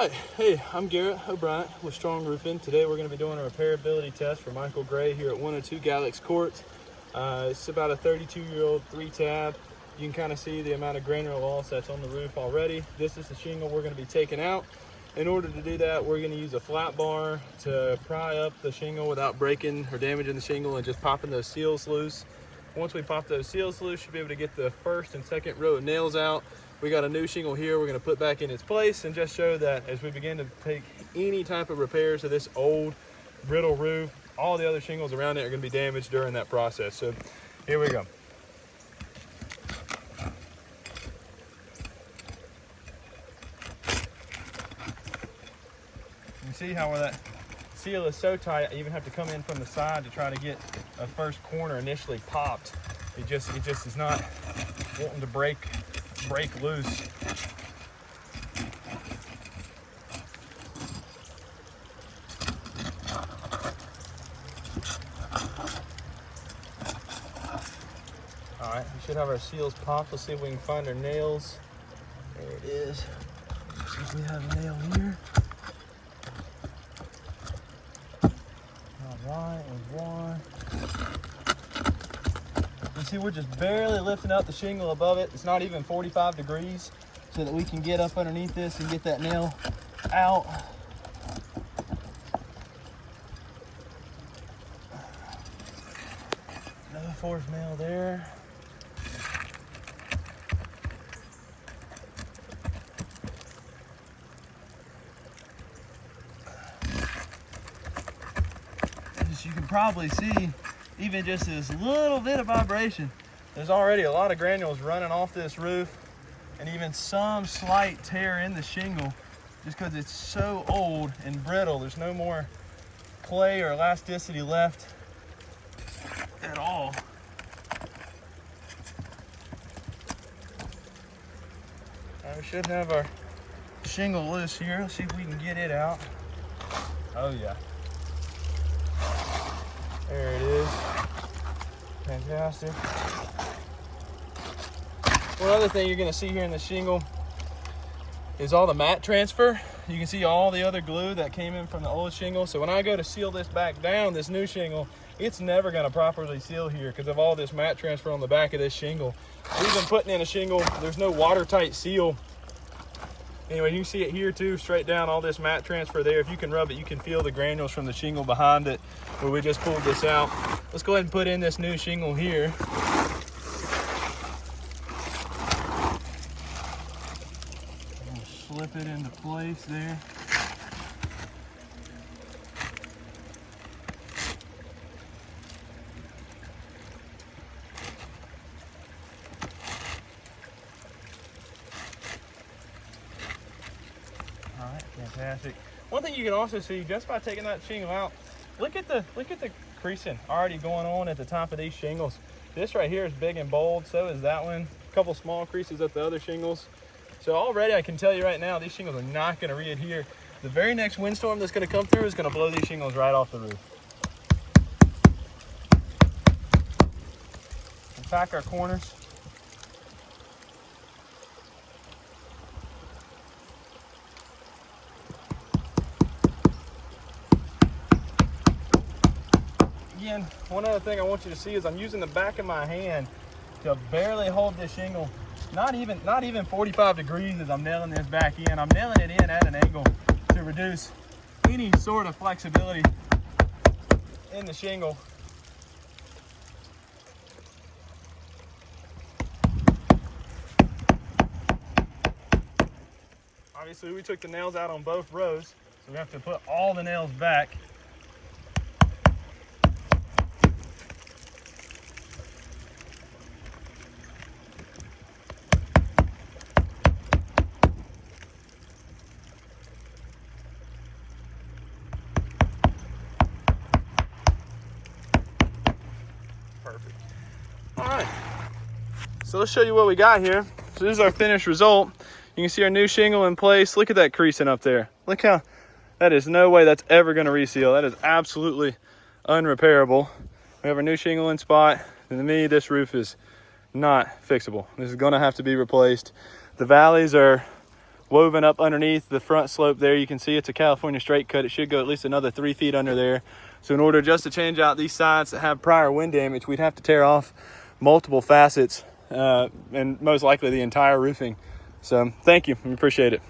Hi, hey, I'm Garrett O'Brien with Strong Roofing. Today we're going to be doing a repairability test for Michael Gray here at 102 Galax Court. It's about a 32-year-old 3-tab. You can kind of see the amount of granular loss that's on the roof already. This is the shingle we're going to be taking out. In order to do that, we're going to use a flat bar to pry up the shingle without breaking or damaging the shingle and just popping those seals loose. Once we pop those seals loose, you'll be able to get the first and second row of nails out. We got a new shingle here we're going to put back in its place and just show that as we begin to take any type of repairs to this old brittle roof, all the other shingles around it are going to be damaged during that process. So here we go. You can see how that seal is so tight, I even have to come in from the side to try to get a first corner initially popped. It just is not wanting to break loose. All right, we should have our seals popped. Let's see if we can find our nails. There it is. See if we have a nail here. All right, there's one. You see, we're just barely lifting up the shingle above it. It's not even 45 degrees, so that we can get up underneath this and get that nail out. Another fourth nail there. As you can probably see, even just this little bit of vibration, there's already a lot of granules running off this roof, and even some slight tear in the shingle just because it's so old and brittle. There's no more play or elasticity left at all. Now we should have our shingle loose here. Let's see if we can get it out. Oh yeah. There it is. Fantastic. One other thing you're going to see here in the shingle is all the mat transfer. You can see all the other glue that came in from the old shingle. So when I go to seal this back down, this new shingle, it's never going to properly seal here because of all this mat transfer on the back of this shingle. We've been putting in a shingle, there's no watertight seal. Anyway, you can see it here too, straight down, all this mat transfer there. If you can rub it, you can feel the granules from the shingle behind it where we just pulled this out. Let's go ahead and put in this new shingle here. We'll slip it into place there. All right, fantastic. One thing you can also see just by taking that shingle out, look at the creasing already going on at the top of these shingles. This right here is big and bold, so is that one. A couple small creases at the other shingles. So already I can tell you right now, these shingles are not going to re-adhere. The very next windstorm that's going to come through is going to blow these shingles right off the roof. We'll pack our corners. Again, one other thing I want you to see is I'm using the back of my hand to barely hold this shingle. Not even 45 degrees as I'm nailing this back in. I'm nailing it in at an angle to reduce any sort of flexibility in the shingle. Obviously, we took the nails out on both rows, so we have to put all the nails back. Perfect. All right, so let's show you what we got here. So this is our finished result. You can see our new shingle in place. Look at that creasing up there. Look how, that is no way that's ever gonna reseal. That is absolutely unrepairable. We have our new shingle in spot, and to me, this roof is not fixable. This is gonna have to be replaced. The valleys are woven up underneath the front slope there. You can see it's a California straight cut. It should go at least another 3 feet under there. So in order just to change out these sides that have prior wind damage, we'd have to tear off multiple facets and most likely the entire roofing. So thank you, we appreciate it.